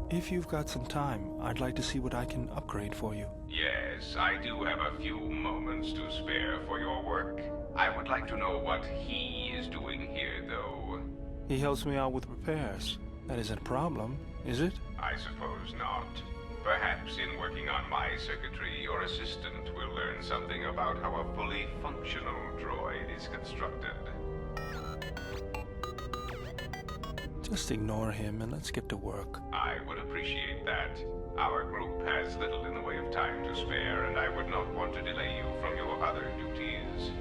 If you've got some time, I'd like to see what I can upgrade for you. Yes, I do have a few moments to spare for your work. I would like to know what he is doing here, though. He helps me out with repairs. That isn't a problem, is it? I suppose not. Perhaps in working on my circuitry, your assistant will learn something about how a fully functional droid is constructed. Just ignore him and let's get to work. I would appreciate that. Our group has little in the way of time to spare, and I would not want to delay you from your other duties.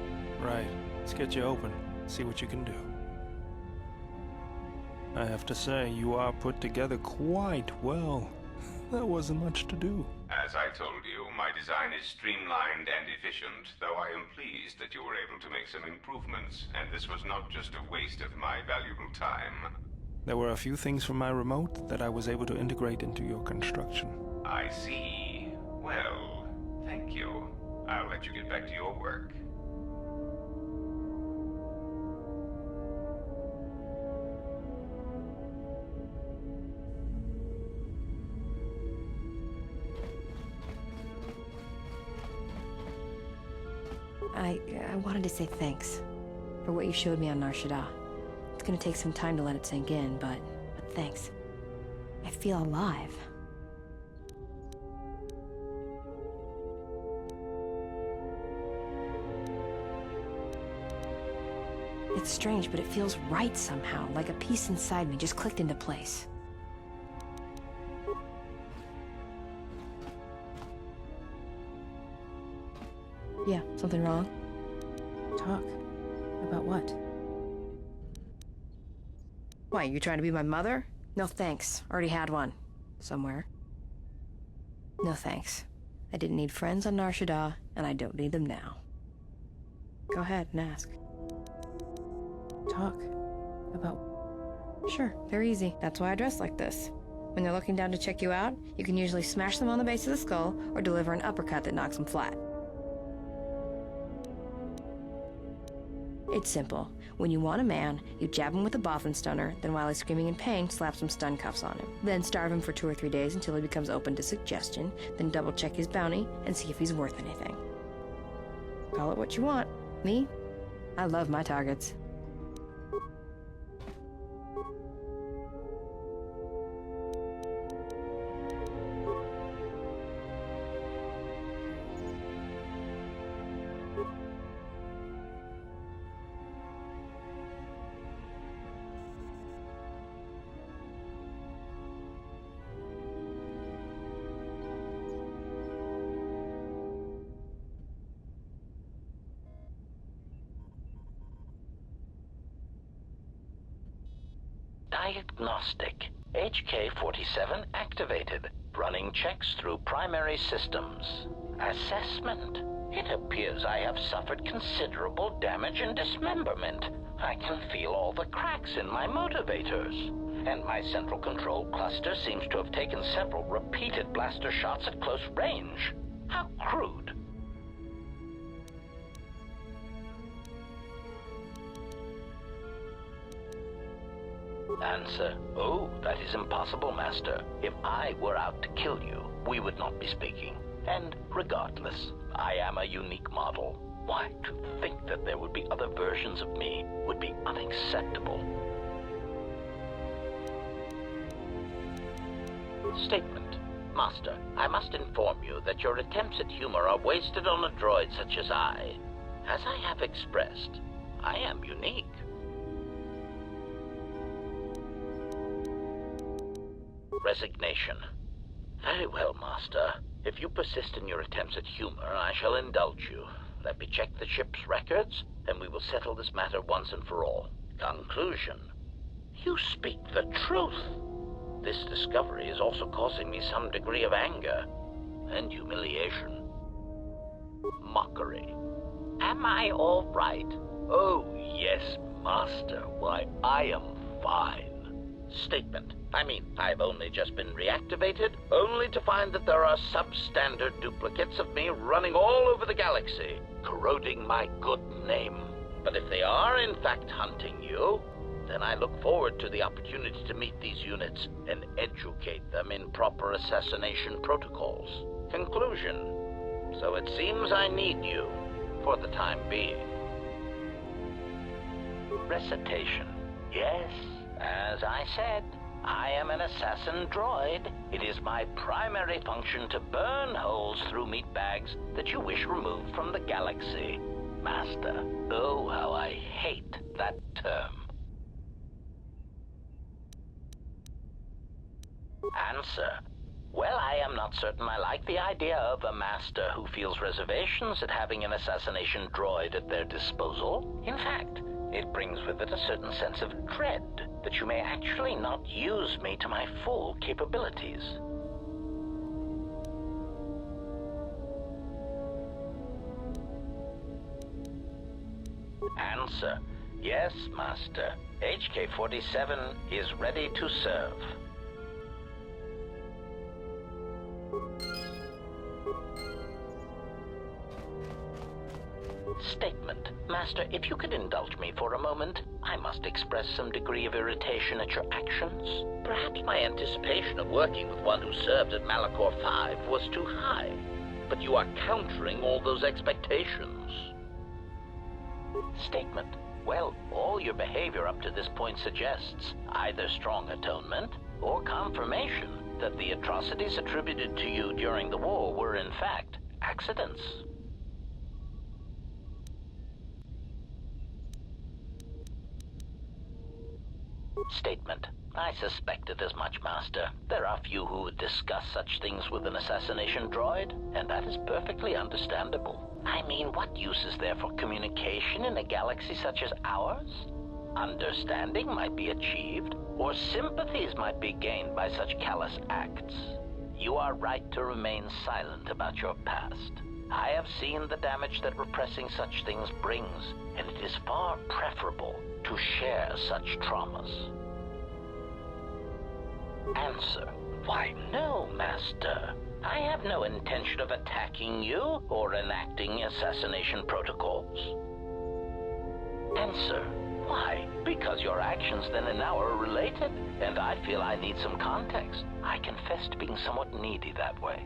Right. Let's get you open. See what you can do. I have to say, you are put together quite well. There wasn't much to do. As I told you, my design is streamlined and efficient, though I am pleased that you were able to make some improvements, and this was not just a waste of my valuable time. There were a few things from my remote that I was able to integrate into your construction. I see. Well, thank you. I'll let you get back to your work. I wanted to say thanks for what you showed me on Nar Shaddaa. It's gonna take some time to let it sink in, but thanks. I feel alive. It's strange, but it feels right somehow, like a piece inside me just clicked into place. Yeah, something wrong? Talk. About what? Why, you trying to be my mother? No thanks. Already had one. Somewhere. No thanks. I didn't need friends on Nar Shaddaa, and I don't need them now. Go ahead and ask. Talk. About... Sure, very easy. That's why I dress like this. When they're looking down to check you out, you can usually smash them on the base of the skull or deliver an uppercut that knocks them flat. It's simple. When you want a man, you jab him with a Bothan stunner, then while he's screaming in pain, slap some stun cuffs on him. Then starve him for 2 or 3 days until he becomes open to suggestion, then double check his bounty and see if he's worth anything. Call it what you want. Me? I love my targets. Diagnostic. HK-47 activated. Running checks through primary systems. Assessment. It appears I have suffered considerable damage and dismemberment. I can feel all the cracks in my motivators. And my central control cluster seems to have taken several repeated blaster shots at close range. How crude. Answer. Oh, that is impossible, Master. If I were out to kill you, we would not be speaking. And regardless, I am a unique model. Why, to think that there would be other versions of me would be unacceptable. Statement. Master, I must inform you that your attempts at humor are wasted on a droid such as I. As I have expressed, I am unique. Resignation. Very well, Master. If you persist in your attempts at humor, I shall indulge you. Let me check the ship's records, and we will settle this matter once and for all. Conclusion. You speak the truth. This discovery is also causing me some degree of anger and humiliation. Mockery. Am I all right? Oh, yes, Master. Why, I am fine. Statement. I've only just been reactivated, only to find that there are substandard duplicates of me running all over the galaxy, corroding my good name. But if they are in fact hunting you, then I look forward to the opportunity to meet these units and educate them in proper assassination protocols. Conclusion. So it seems I need you, for the time being. Recitation. Yes, as I said, I am an assassin droid. It is my primary function to burn holes through meat bags that you wish removed from the galaxy. Master, oh, how I hate that term. Answer. Well, I am not certain I like the idea of a master who feels reservations at having an assassination droid at their disposal. In fact, it brings with it a certain sense of dread that you may actually not use me to my full capabilities. Answer. Yes, Master. HK-47 is ready to serve. Statement. Master, if you could indulge me for a moment, I must express some degree of irritation at your actions. Perhaps my anticipation of working with one who served at Malachor 5 was too high, but you are countering all those expectations. Statement. Well, all your behavior up to this point suggests either strong atonement or confirmation that the atrocities attributed to you during the war were in fact accidents. Statement. I suspected as much, Master. There are few who would discuss such things with an assassination droid, and that is perfectly understandable. What use is there for communication in a galaxy such as ours? Understanding might be achieved, or sympathies might be gained by such callous acts. You are right to remain silent about your past. I have seen the damage that repressing such things brings, and it is far preferable to share such traumas. Answer. Why, no, Master. I have no intention of attacking you or enacting assassination protocols. Answer. Why? Because your actions then and now are related, and I feel I need some context. I confess to being somewhat needy that way.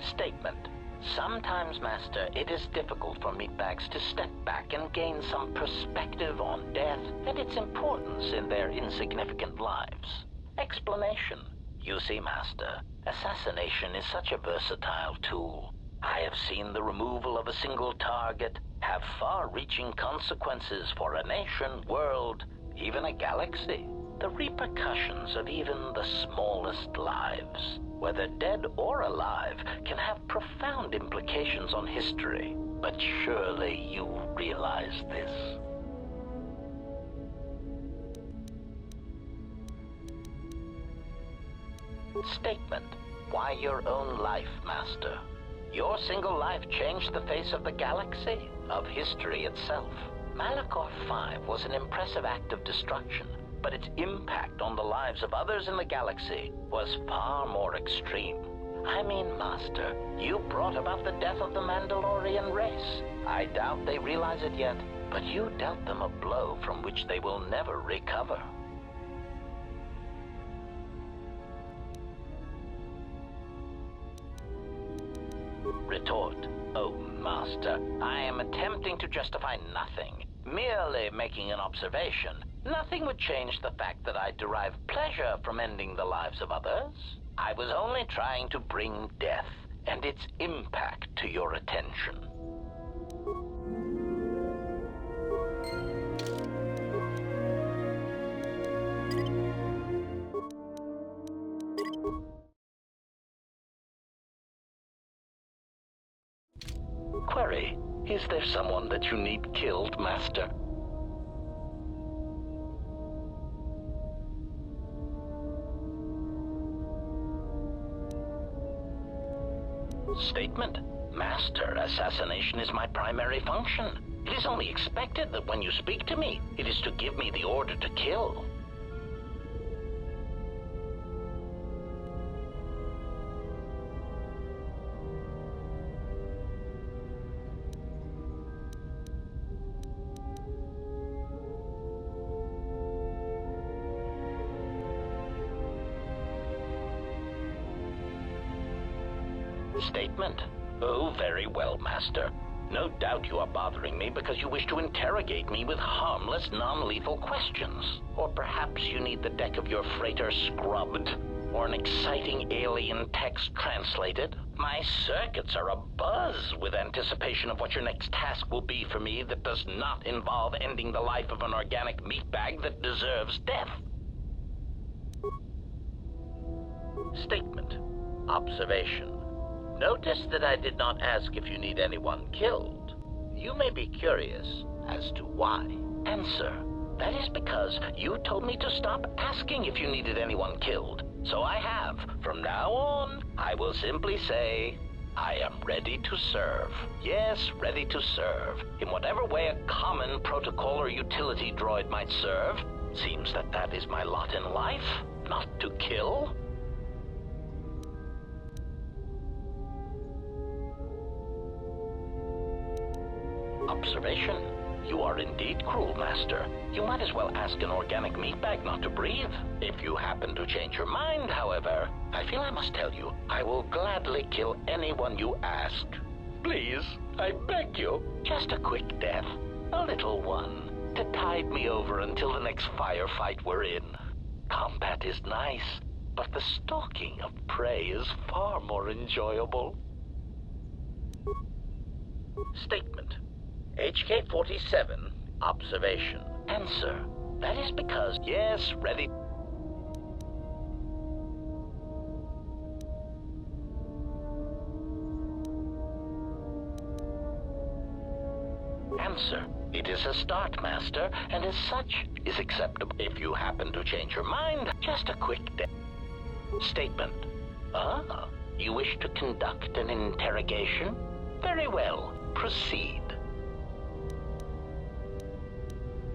Statement. Sometimes, Master, it is difficult for meatbags to step back and gain some perspective on death and its importance in their insignificant lives. Explanation. You see, Master, assassination is such a versatile tool. I have seen the removal of a single target have far-reaching consequences for a nation, world, even a galaxy. The repercussions of even the smallest lives, whether dead or alive, can have profound implications on history. But surely you realize this. Statement. Why your own life, Master? Your single life changed the face of the galaxy, of history itself. Malachor 5 was an impressive act of destruction, but its impact on the lives of others in the galaxy was far more extreme. I mean, Master, you brought about the death of the Mandalorian race. I doubt they realize it yet, but you dealt them a blow from which they will never recover. Retort. Oh, Master, I am attempting to justify nothing, merely making an observation. Nothing would change the fact that I derive pleasure from ending the lives of others. I was only trying to bring death and its impact to your attention. Query, is there someone that you need killed, Master? Statement. Master, assassination is my primary function. It is only expected that when you speak to me, it is to give me the order to kill. Statement. Oh, very well, Master. No doubt you are bothering me because you wish to interrogate me with harmless, non-lethal questions. Or perhaps you need the deck of your freighter scrubbed, or an exciting alien text translated. My circuits are abuzz with anticipation of what your next task will be for me that does not involve ending the life of an organic meatbag that deserves death. Statement. Observation. Notice that I did not ask if you need anyone killed. You may be curious as to why. Answer. That is because you told me to stop asking if you needed anyone killed. So I have. From now on, I will simply say, I am ready to serve. Yes, ready to serve. In whatever way a common protocol or utility droid might serve. Seems that that is my lot in life, not to kill. Observation. You are indeed cruel, Master. You might as well ask an organic meatbag not to breathe. If you happen to change your mind, however, I feel I must tell you, I will gladly kill anyone you ask. Please, I beg you, just a quick death. A little one, to tide me over until the next firefight we're in. Combat is nice, but the stalking of prey is far more enjoyable. Statement. HK-47, observation. Answer. That is because, yes, ready. Answer. It is a start, Master, and as such is acceptable. If you happen to change your mind, just a quick statement. Ah, you wish to conduct an interrogation? Very well, proceed.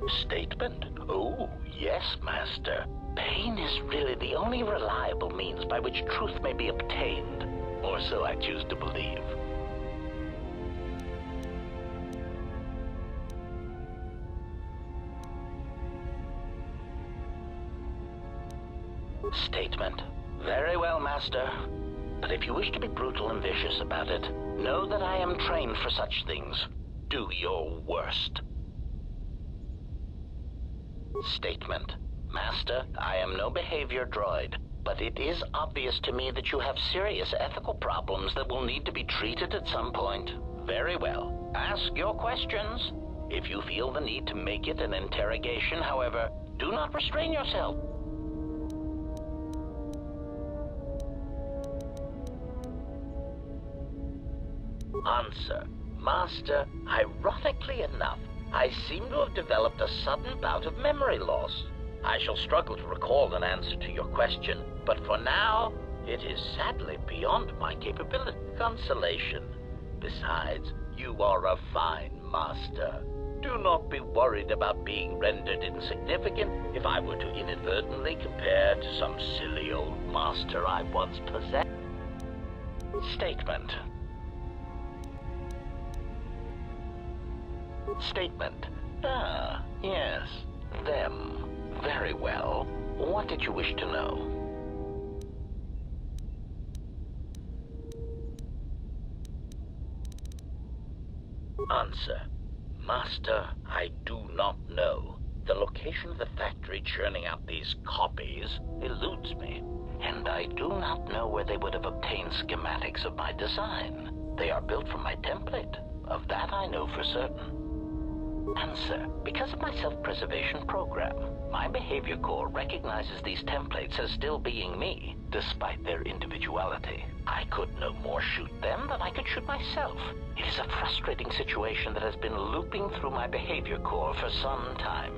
Statement. Oh, yes, Master. Pain is really the only reliable means by which truth may be obtained, or so I choose to believe. Statement. Very well, Master. But if you wish to be brutal and vicious about it, know that I am trained for such things. Do your worst. Statement. Master, I am no behavior droid, but it is obvious to me that you have serious ethical problems that will need to be treated at some point. Very well. Ask your questions. If you feel the need to make it an interrogation, however, do not restrain yourself. Answer. Master, ironically enough, I seem to have developed a sudden bout of memory loss. I shall struggle to recall an answer to your question, but for now, It is sadly beyond my capability. Consolation. Besides, you are a fine master. Do not be worried about being rendered insignificant if I were to inadvertently compare to some silly old master I once possessed. Statement. Statement. Ah, yes. Them. Very well. What did you wish to know? Answer. Master, I do not know. The location of the factory churning out these copies eludes me, and I do not know where they would have obtained schematics of my design. They are built from my template. Of that I know for certain. Answer. Because of my self-preservation program, my behavior core recognizes these templates as still being me, despite their individuality. I could no more shoot them than I could shoot myself. It is a frustrating situation that has been looping through my behavior core for some time.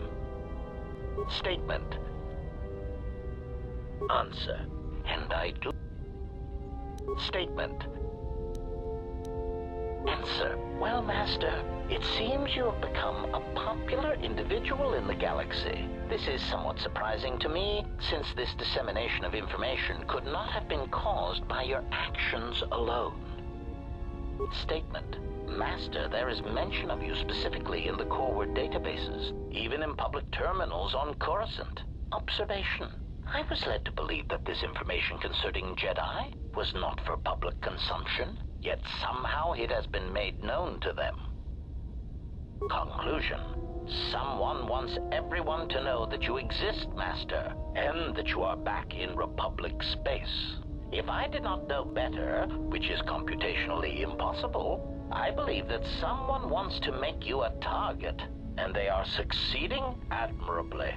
Statement. Answer. And I do. Statement. Answer. Well, Master, it seems you have become a popular individual in the galaxy. This is somewhat surprising to me, since this dissemination of information could not have been caused by your actions alone. Statement. Master, there is mention of you specifically in the Coreword databases, even in public terminals on Coruscant. Observation. I was led to believe that this information concerning Jedi was not for public consumption, yet somehow it has been made known to them. Conclusion. Someone wants everyone to know that you exist, Master, and that you are back in Republic space. If I did not know better, which is computationally impossible, I believe that someone wants to make you a target, and they are succeeding admirably.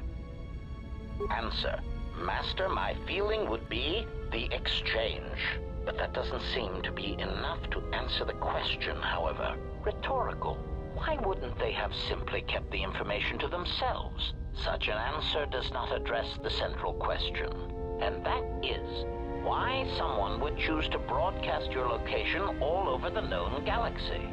Answer. Master, my feeling would be the exchange. But that doesn't seem to be enough to answer the question, however. Rhetorical. Why wouldn't they have simply kept the information to themselves? Such an answer does not address the central question, and that is why someone would choose to broadcast your location all over the known galaxy.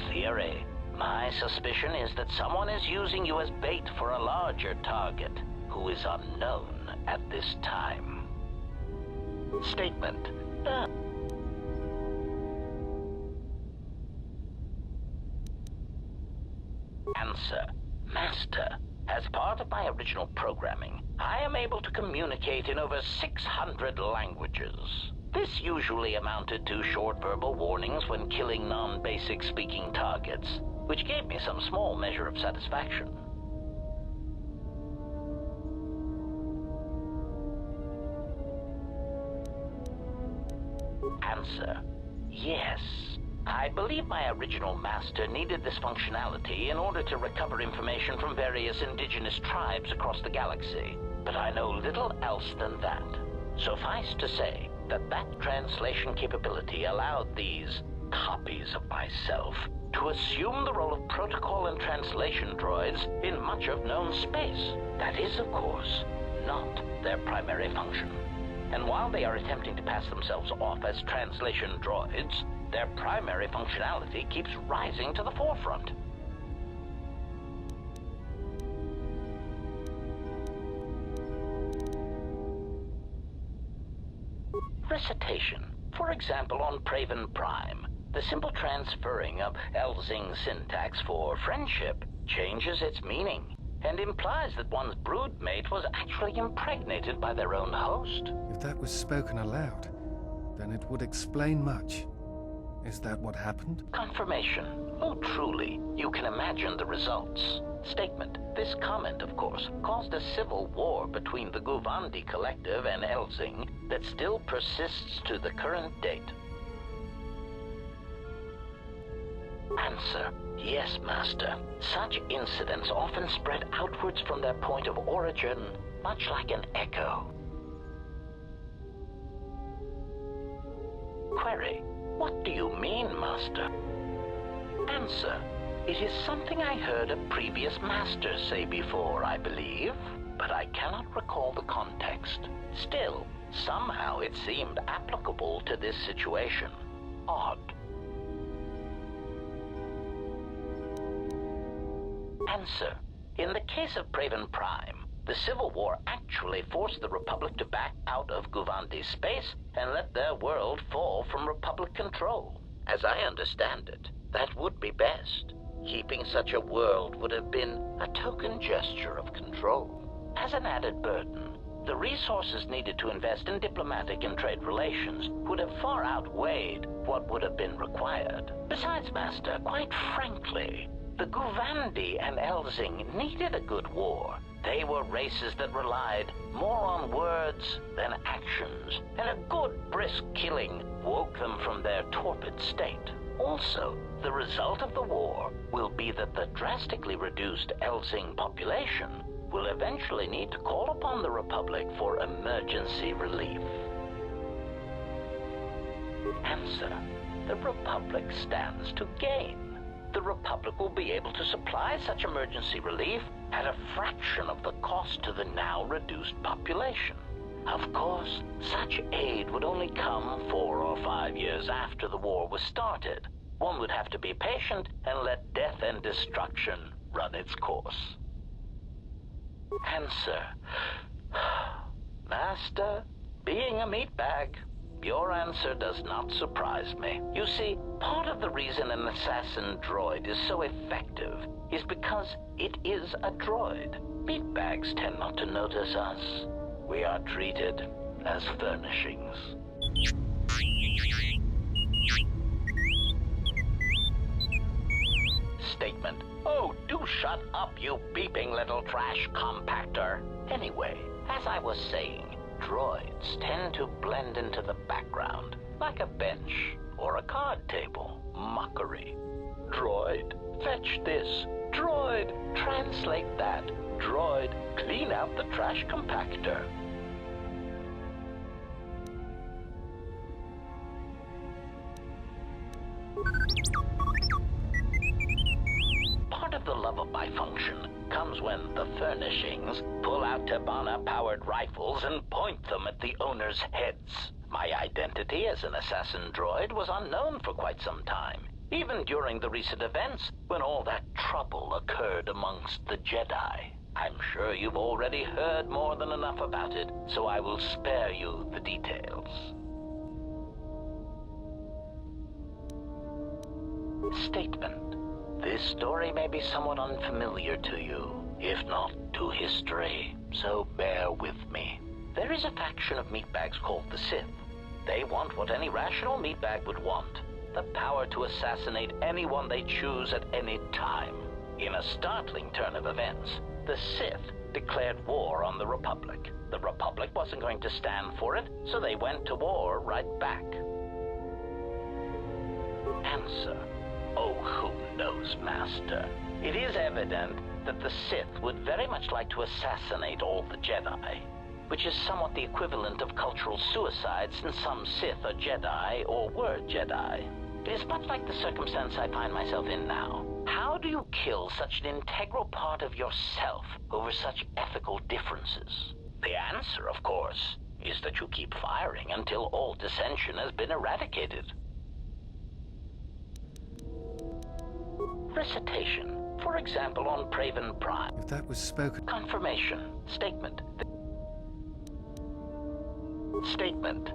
Theory. My suspicion is that someone is using you as bait for a larger target, who is unknown at this time. Statement. Answer. Master, as part of my original programming, I am able to communicate in over 600 languages. This usually amounted to short verbal warnings when killing non-basic speaking targets, which gave me some small measure of satisfaction. Answer. Yes. I believe my original master needed this functionality in order to recover information from various indigenous tribes across the galaxy, but I know little else than that. Suffice to say that that translation capability allowed these copies of myself to assume the role of protocol and translation droids in much of known space. That is, of course, not their primary function. And while they are attempting to pass themselves off as translation droids, their primary functionality keeps rising to the forefront. Recitation. For example, on Praven Prime, the simple transferring of Elzing syntax for friendship changes its meaning and implies that one's broodmate was actually impregnated by their own host. If that was spoken aloud, then it would explain much. Is that what happened? Confirmation. Oh, truly, you can imagine the results. Statement. This comment, of course, caused a civil war between the Guvandi Collective and Elzing that still persists to the current date. Answer. Yes, Master. Such incidents often spread outwards from their point of origin, much like an echo. Query. What do you mean, Master? Answer. It is something I heard a previous master say before, I believe, but I cannot recall the context. Still, Somehow it seemed applicable to this situation. Odd. Answer. In the case of Praven Prime, the Civil War actually forced the Republic to back out of Guvandi's space and let their world fall from Republic control. As I understand it, that would be best. Keeping such a world would have been a token gesture of control. As an added burden, the resources needed to invest in diplomatic and trade relations would have far outweighed what would have been required. Besides, Master, quite frankly, the Guvandi and Elzing needed a good war. They were races that relied more on words than actions, and a good brisk killing woke them from their torpid state. Also, the result of the war will be that the drastically reduced Elzing population will eventually need to call upon the Republic for emergency relief. Answer. The Republic stands to gain. The Republic will be able to supply such emergency relief at a fraction of the cost to the now reduced population. Of course, such aid would only come 4 or 5 years after the war was started. One would have to be patient and let death and destruction run its course. Answer. Master, being a meatbag, your answer does not surprise me. You see, part of the reason an assassin droid is so effective is because it is a droid. Meatbags tend not to notice us. We are treated as furnishings. Statement. Oh, do shut up, you beeping little trash compactor. Anyway, as I was saying, droids tend to blend into the background, like a bench or a card table. Mockery. Droid, fetch this. Droid, translate that. Droid, clean out the trash compactor. Part of the lullaby function comes when the furnishings pull out Tabana-powered rifles and point them at the owner's heads. My identity as an assassin droid was unknown for quite some time, even during the recent events when all that trouble occurred amongst the Jedi. I'm sure you've already heard more than enough about it, so I will spare you the details. Statement. This story may be somewhat unfamiliar to you, if not to history, so bear with me. There is a faction of meatbags called the Sith. They want what any rational meatbag would want, the power to assassinate anyone they choose at any time. In a startling turn of events, the Sith declared war on the Republic. The Republic wasn't going to stand for it, so they went to war right back. Answer. Oh, who knows, Master? It is evident that the Sith would very much like to assassinate all the Jedi, which is somewhat the equivalent of cultural suicide since some Sith are Jedi or were Jedi. It is much like the circumstance I find myself in now. How do you kill such an integral part of yourself over such ethical differences? The answer, of course, is that you keep firing until all dissension has been eradicated. Recitation. For example, on Praven Prime. If that was spoken... Confirmation. Statement. Statement.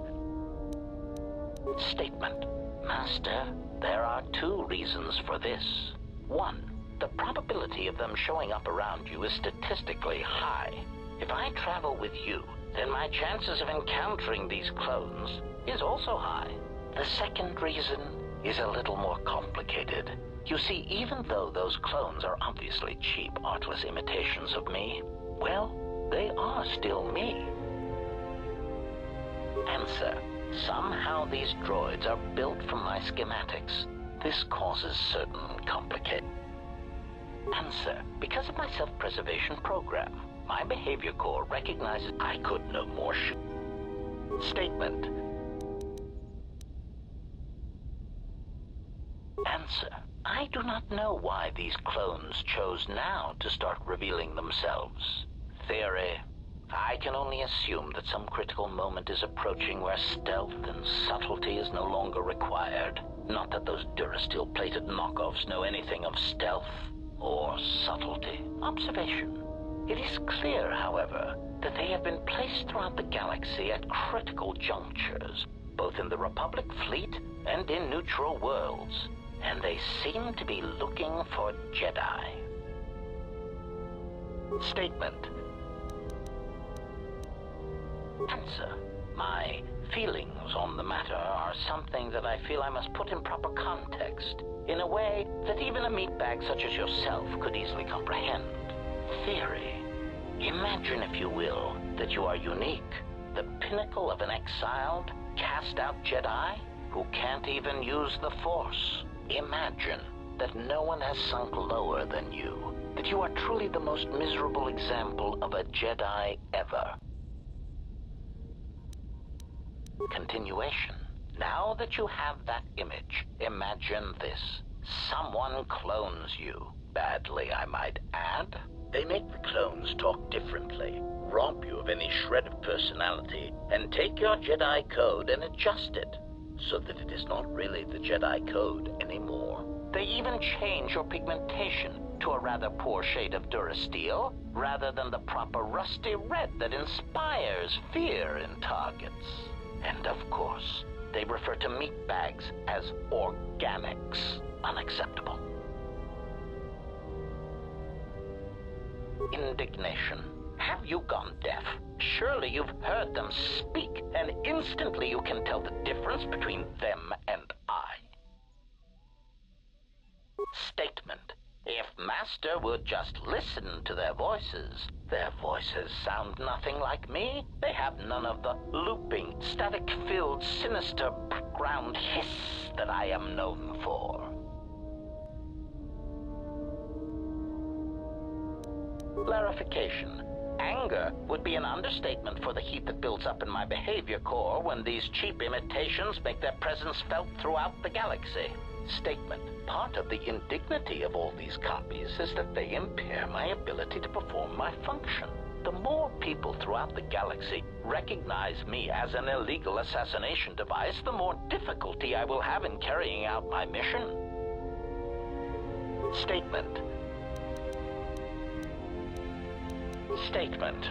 Statement. Master, there are 2 reasons for this. 1. The probability of them showing up around you is statistically high. If I travel with you, then my chances of encountering these clones is also high. The second reason is a little more complicated. You see, even though those clones are obviously cheap, artless imitations of me, well, they are still me. Answer. Somehow these droids are built from my schematics. This causes certain complications. Answer. Because of my self-preservation program, my behavior core recognizes I could no more Statement. Answer. I do not know why these clones chose now to start revealing themselves. Theory. I can only assume that some critical moment is approaching where stealth and subtlety is no longer required. Not that those Durasteel-plated knockoffs know anything of stealth or subtlety. Observation. It is clear, however, that they have been placed throughout the galaxy at critical junctures, both in the Republic fleet and in neutral worlds, and they seem to be looking for Jedi. Statement. Answer. My feelings on the matter are something that I feel I must put in proper context, in a way that even a meatbag such as yourself could easily comprehend. Theory. Imagine, if you will, that you are unique, the pinnacle of an exiled, cast-out Jedi who can't even use the Force. Imagine that no one has sunk lower than you, that you are truly the most miserable example of a Jedi ever. Continuation. Now that you have that image, imagine this. Someone clones you. Badly, I might add. They make the clones talk differently, rob you of any shred of personality, and take your Jedi code and adjust it, so that it is not really the Jedi code anymore. They even change your pigmentation to a rather poor shade of Durasteel, rather than the proper rusty red that inspires fear in targets. And of course, they refer to meatbags as organics. Unacceptable. Indignation. Have you gone deaf? Surely you've heard them speak, and instantly you can tell the difference between them and I. Statement. If Master would just listen to their voices sound nothing like me. They have none of the looping, static-filled, sinister background hiss that I am known for. Clarification. Anger would be an understatement for the heat that builds up in my behavior core when these cheap imitations make their presence felt throughout the galaxy. Statement. Part of the indignity of all these copies is that they impair my ability to perform my function. The more people throughout the galaxy recognize me as an illegal assassination device, the more difficulty I will have in carrying out my mission. Statement. Statement.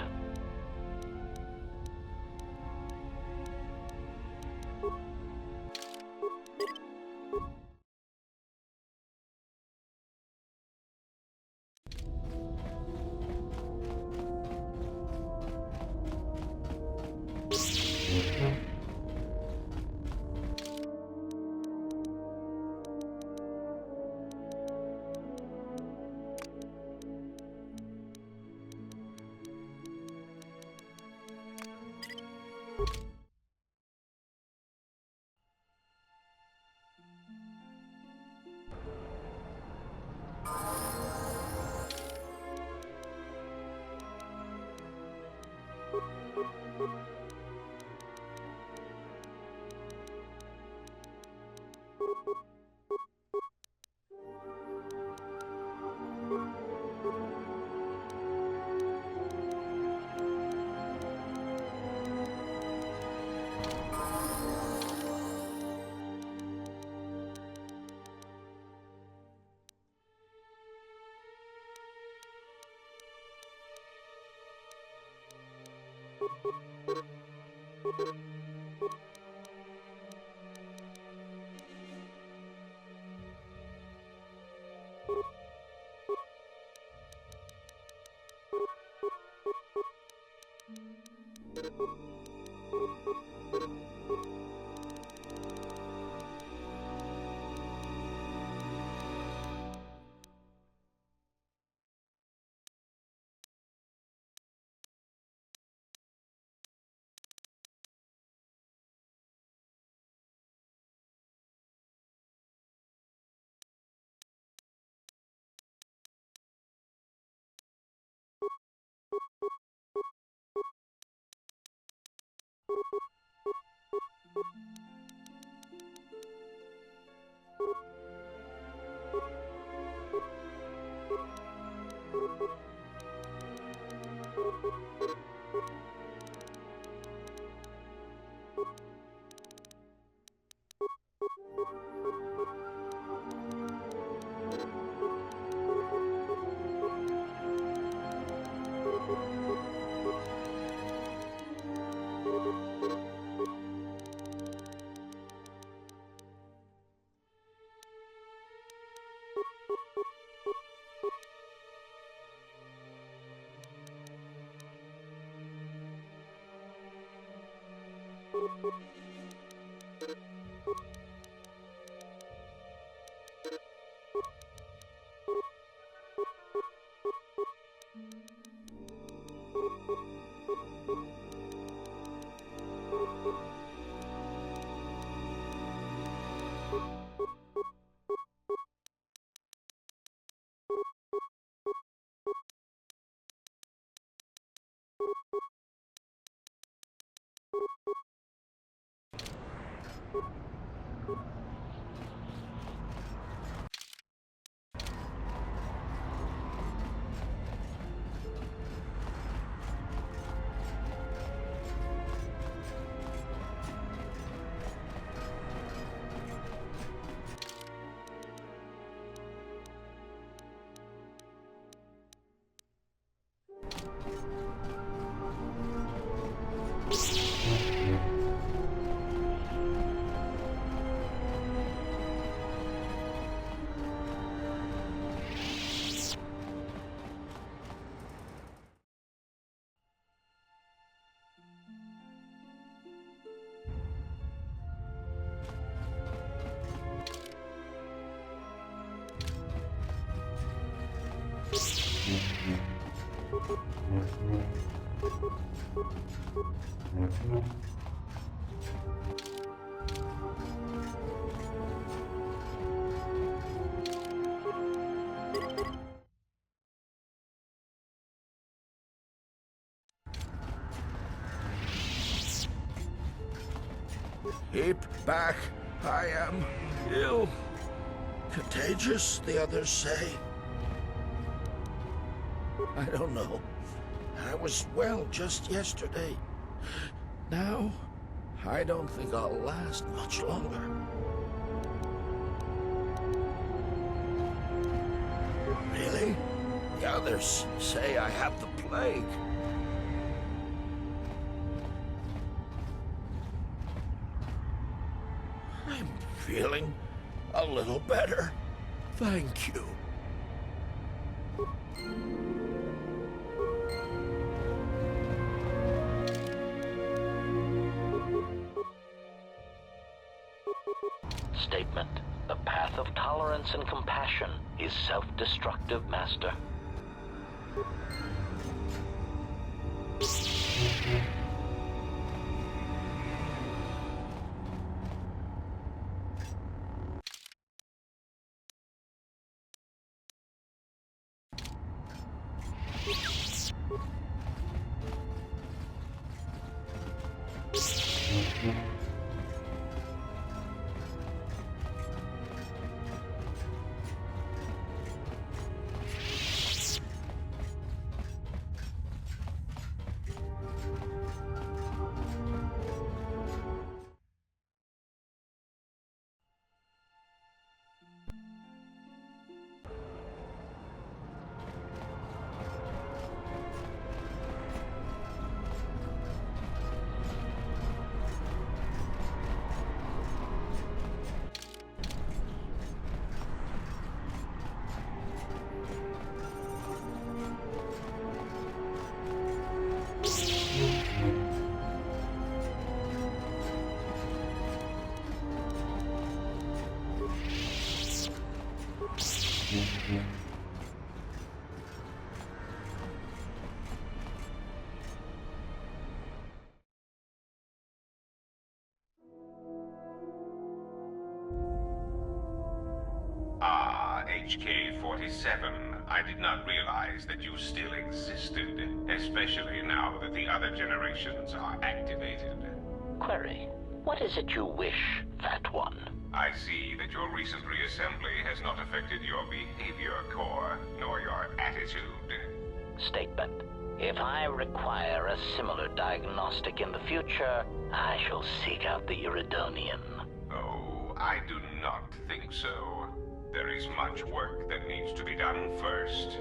Keep back. I am ill. Contagious, the others say. I don't know. I was well just yesterday. Now, I don't think I'll last much longer. Really? The others say I have the plague. I'm feeling a little better. Thank you. Statement. The path of tolerance and compassion is self-destructive, Master. HK-47. I did not realize that you still existed, especially now that the other generations are activated. Query. What is it you wish, Fat One? I see that your recent reassembly has not affected your behavior core, nor your attitude. Statement. If I require a similar diagnostic in the future, I shall seek out the Iridonian. Oh, I do not think so. There is much work that needs to be done first.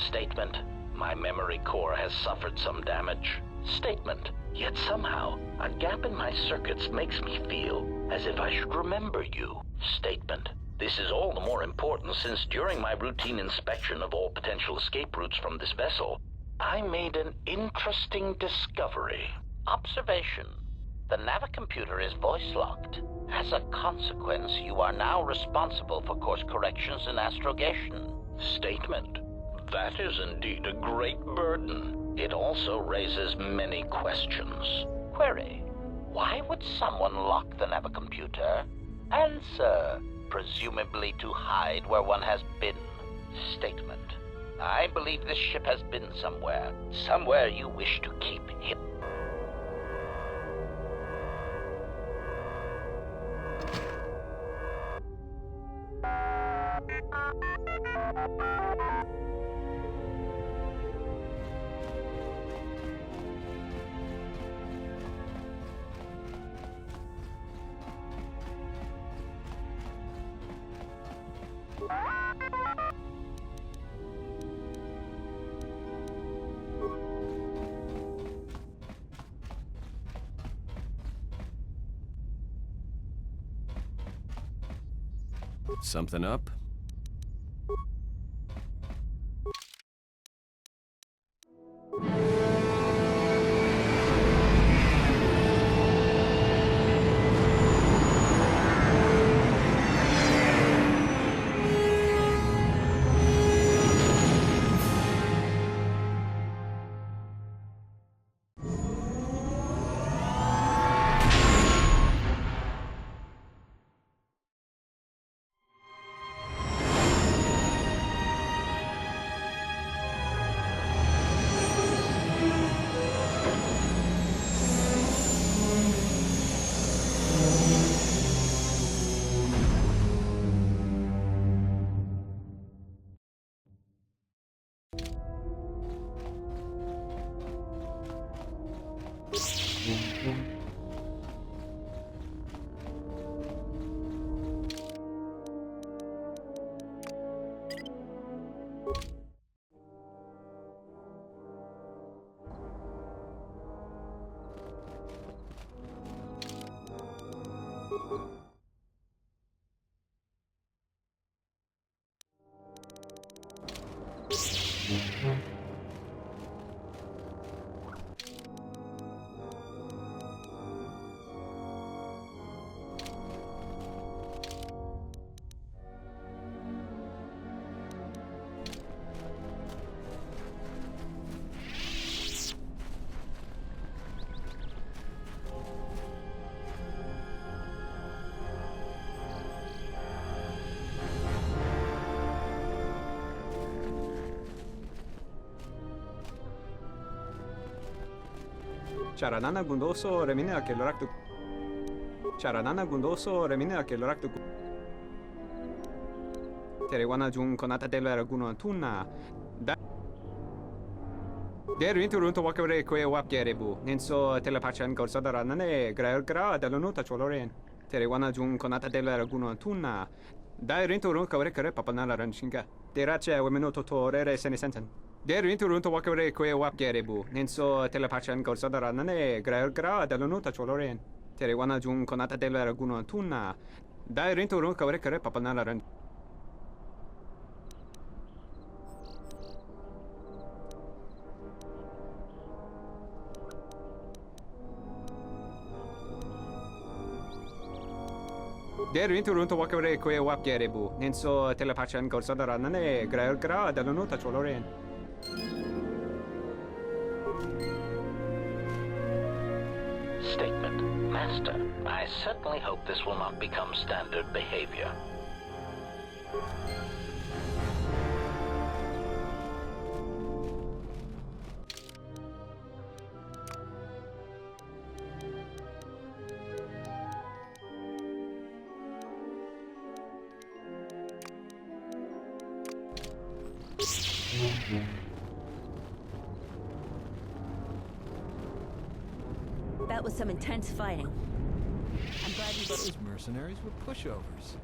Statement. My memory core has suffered some damage. Statement. Yet somehow, a gap in my circuits makes me feel as if I should remember you. Statement. This is all the more important since during my routine inspection of all potential escape routes from this vessel, I made an interesting discovery. Observation. The navicomputer is voice-locked. As a consequence, you are now responsible for course corrections and astrogation. Statement. That is indeed a great burden. It also raises many questions. Query. Why would someone lock the navicomputer? Answer. Presumably to hide where one has been. Statement. I believe this ship has been somewhere. Somewhere you wish to keep him. Something up? Charanana gundoso remine a que loraktu. Charanana gundoso remine a que loraktu. Terewana jun konata dela raguno antuna. Da. Der winturunto wakare kwe wapgerebu. Nenso telepachan gorsada nane gra delonuta choloren. Terewana jun konata dela raguno antuna. Da rinturun kawre kare papanala ranshinga. Derache wemeno totorere senesenten. Der winturunto wakare kwe wapgerebu. Nenso telepachan gorsada nane gra delonuta choloren. Terewana jun konata dela raguno antuna. Da rinturun kawre kare papanala ran. Der winturunto wakare kwe wapgerebu. Nenso telepachan gorsada nane gra delonuta choloren. Statement. Master, I certainly hope this will not become standard behavior. That was some intense fighting. I'm glad you Those mercenaries were pushovers.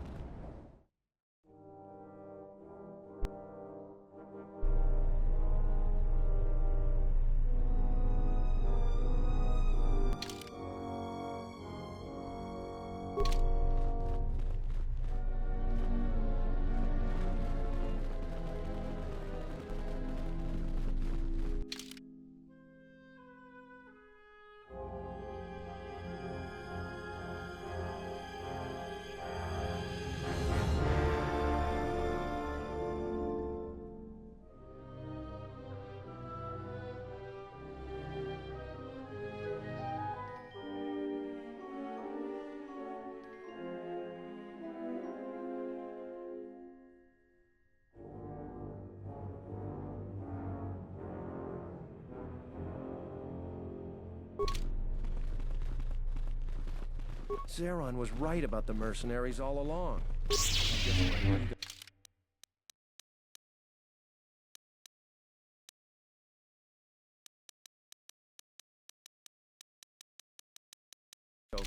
Zeron was right about the mercenaries all along. So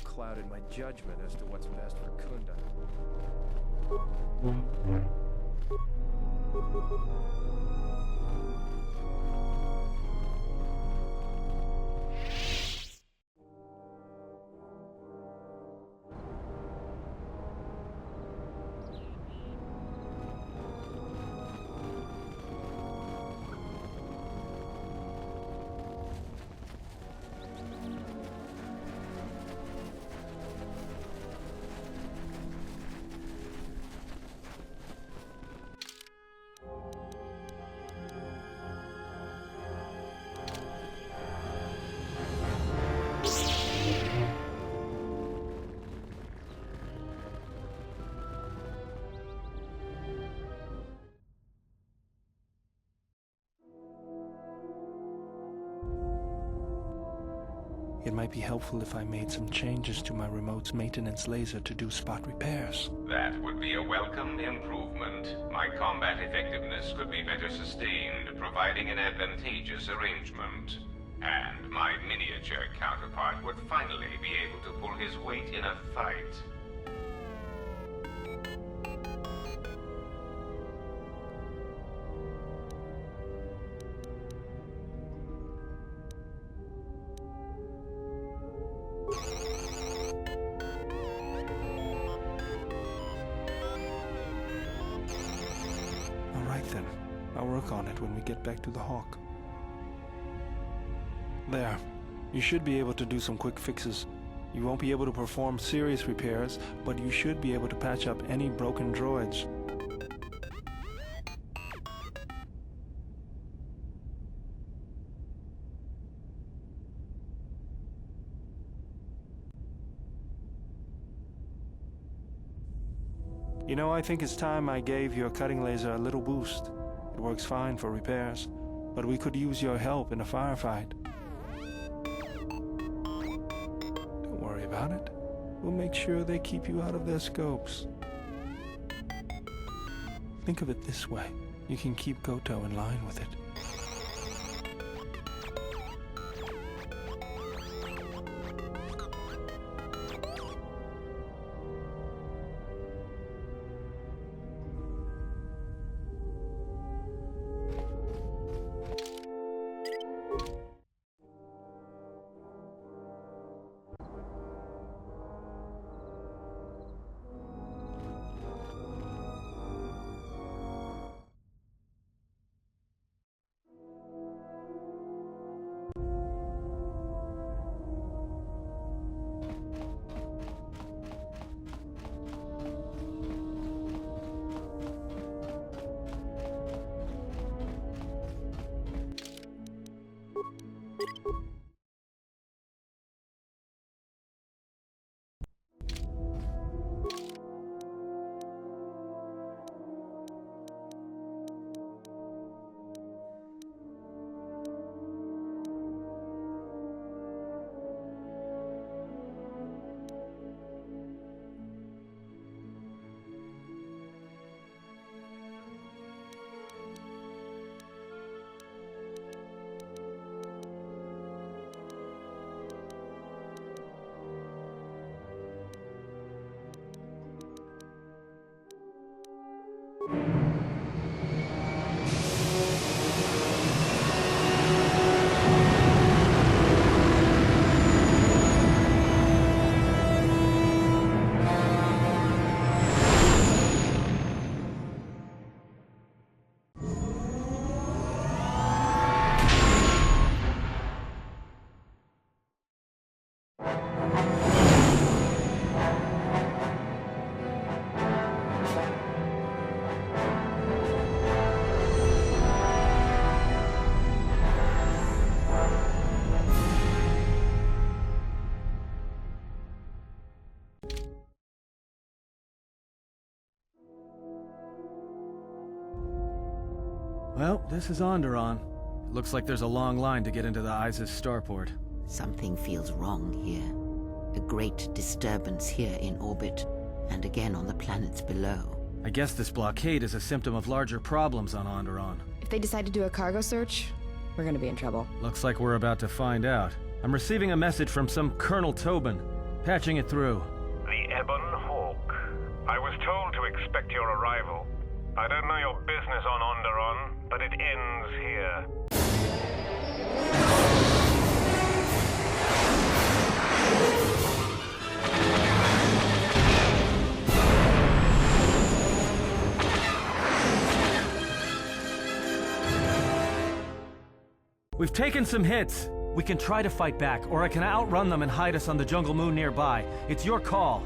clouded my judgment as to what's best for Kunda. It might be helpful if I made some changes to my remote's maintenance laser to do spot repairs. That would be a welcome improvement. My combat effectiveness could be better sustained, providing an advantageous arrangement. And my miniature counterpart would finally be able to pull his weight in a fight. Then I'll work on it when we get back to the Hawk. There. You should be able to do some quick fixes. You won't be able to perform serious repairs, but you should be able to patch up any broken droids. You know, I think it's time I gave your cutting laser a little boost. It works fine for repairs, but we could use your help in a firefight. Don't worry about it. We'll make sure they keep you out of their scopes. Think of it this way. You can keep Goto in line with it. Well, this is Onderon. Looks like there's a long line to get into the ISIS starport. Something feels wrong here. A great disturbance here in orbit, and again on the planets below. I guess this blockade is a symptom of larger problems on Onderon. If they decide to do a cargo search, we're gonna be in trouble. Looks like we're about to find out. I'm receiving a message from some Colonel Tobin. Patching it through. The Ebon Hawk. I was told to expect your arrival. I don't know your business on Onderon, but it ends here. We've taken some hits. We can try to fight back, or I can outrun them and hide us on the jungle moon nearby. It's your call.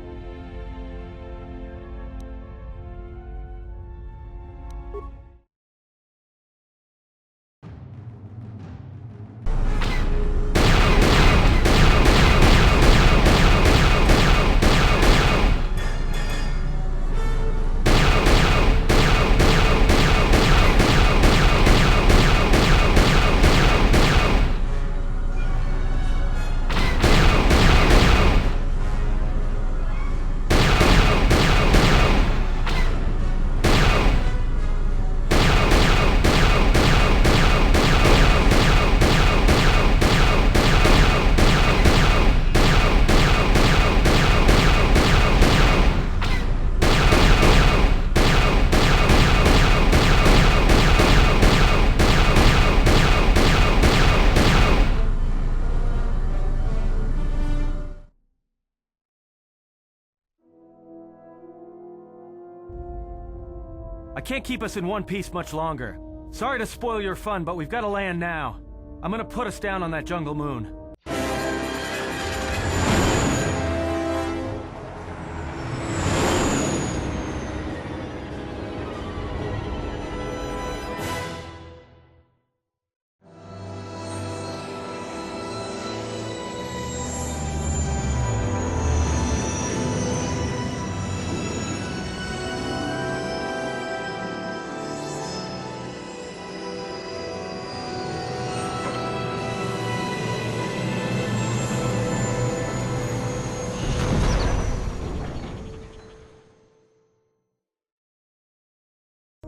I can't keep us in one piece much longer. Sorry to spoil your fun, but we've got to land now. I'm gonna put us down on that jungle moon.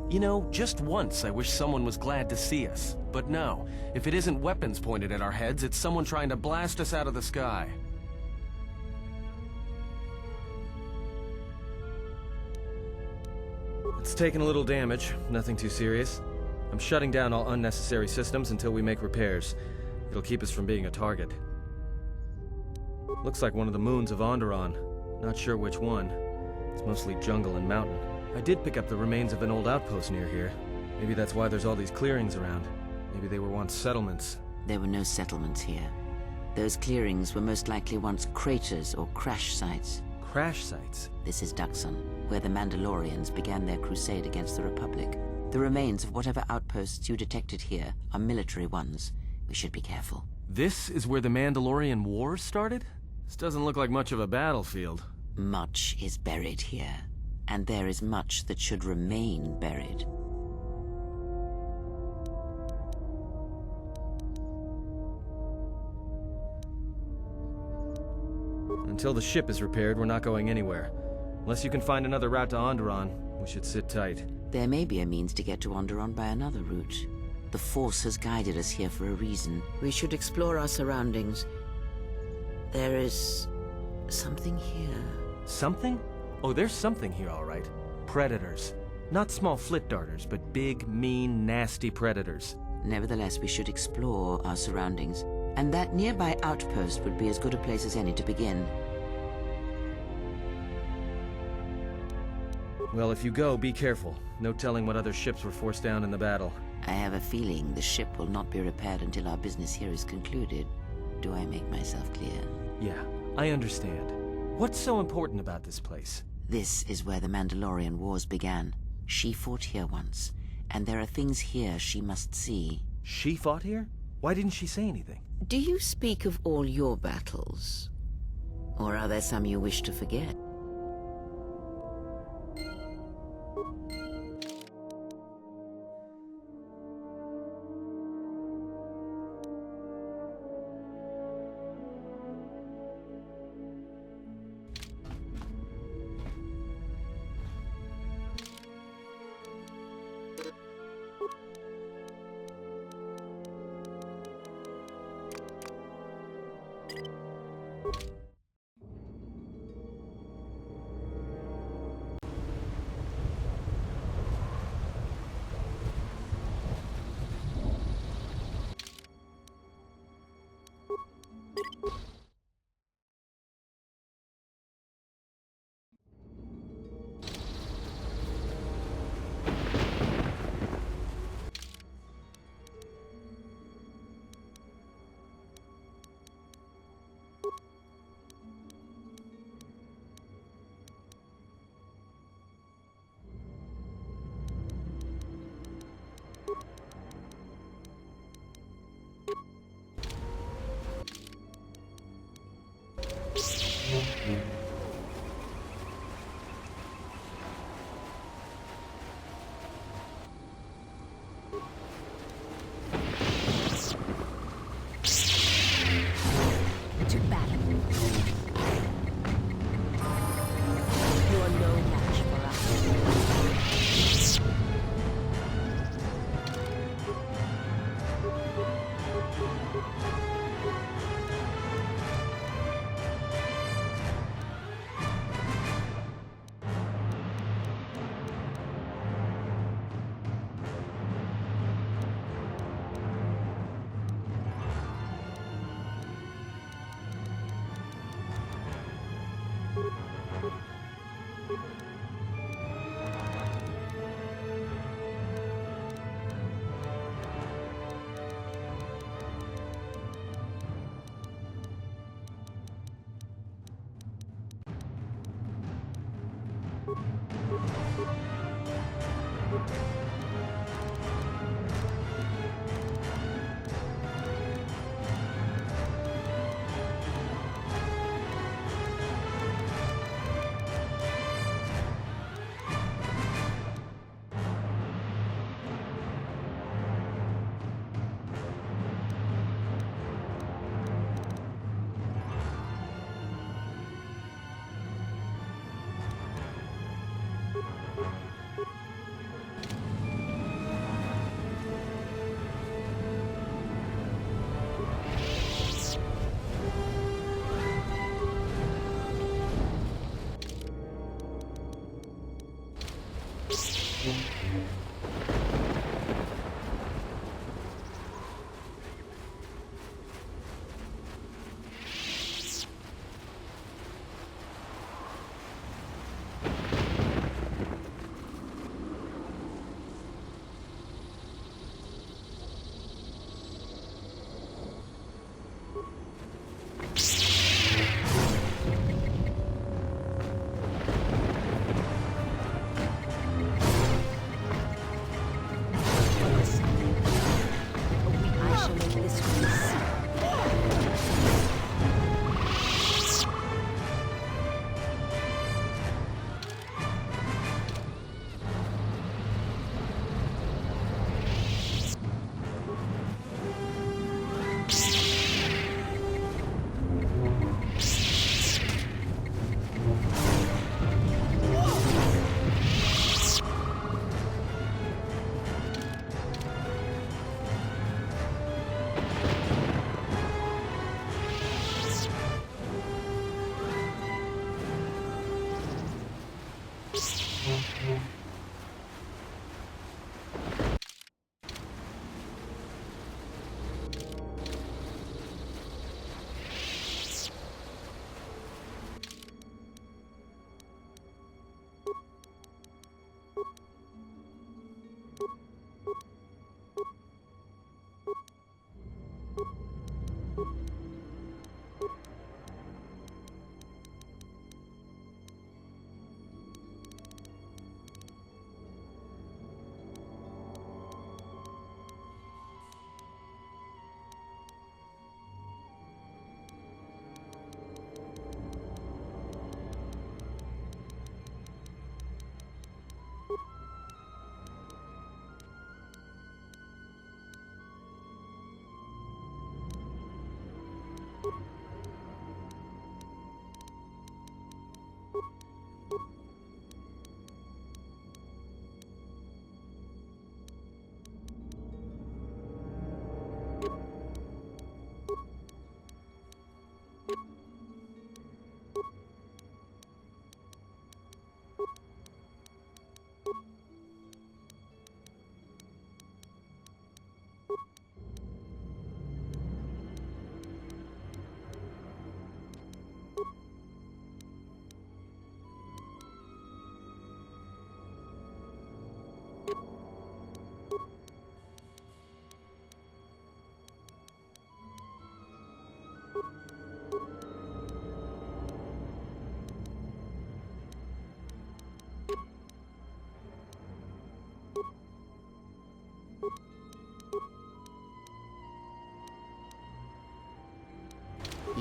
You know, just once I wish someone was glad to see us. But no, if it isn't weapons pointed at our heads, it's someone trying to blast us out of the sky. It's taken a little damage, nothing too serious. I'm shutting down all unnecessary systems until we make repairs. It'll keep us from being a target. Looks like one of the moons of Onderon. Not sure which one. It's mostly jungle and mountain. I did pick up the remains of an old outpost near here. Maybe that's why there's all these clearings around. Maybe they were once settlements. There were no settlements here. Those clearings were most likely once craters or crash sites. Crash sites? This is Duxon, where the Mandalorians began their crusade against the Republic. The remains of whatever outposts you detected here are military ones. We should be careful. This is where the Mandalorian Wars started? This doesn't look like much of a battlefield. Much is buried here. And there is much that should remain buried. Until the ship is repaired, we're not going anywhere. Unless you can find another route to Onderon, we should sit tight. There may be a means to get to Onderon by another route. The Force has guided us here for a reason. We should explore our surroundings. There is something here. Something? Oh, there's something here, all right. Predators. Not small flit darters, but big, mean, nasty predators. Nevertheless, we should explore our surroundings. And that nearby outpost would be as good a place as any to begin. Well, if you go, be careful. No telling what other ships were forced down in the battle. I have a feeling the ship will not be repaired until our business here is concluded. Do I make myself clear? Yeah, I understand. What's so important about this place? This is where the Mandalorian Wars began. She fought here once, and there are things here she must see. She fought here? Why didn't she say anything? Do you speak of all your battles? Or are there some you wish to forget? To battle. You are no match for us.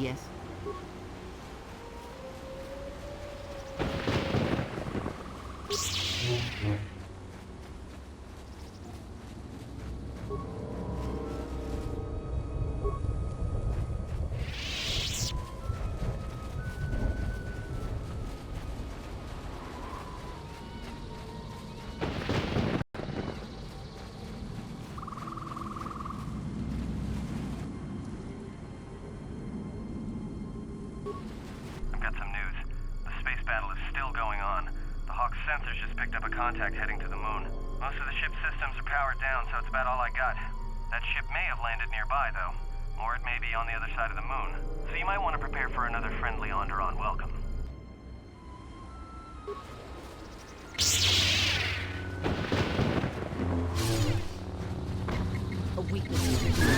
Yes? I've got some news. The space battle is still going on. The Hawk's sensors just picked up a contact heading to the moon. Most of the ship's systems are powered down, so it's about all I got. That ship may have landed nearby, though. Or it may be on the other side of the moon. So you might want to prepare for another friendly Onderon welcome. A weakness is revealed.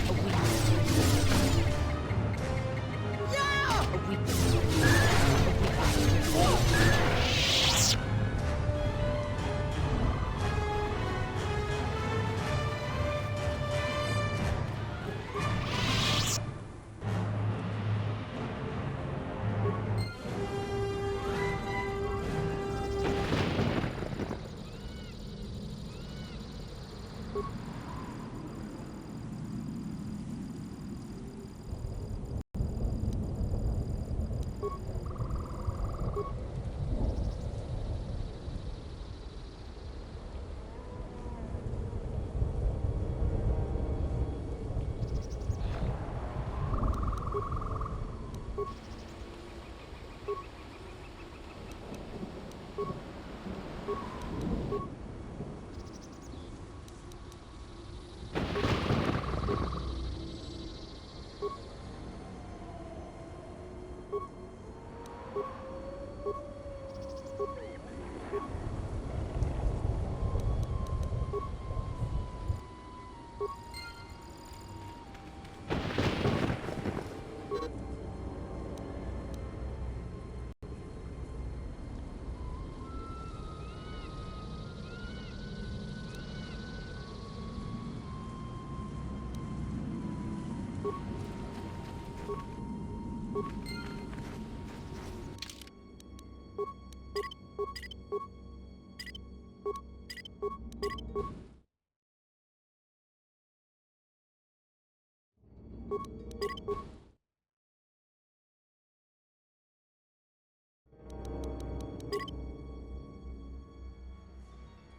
A weakness is revealed. Yeah! A weakness is revealed. A weakness is revealed.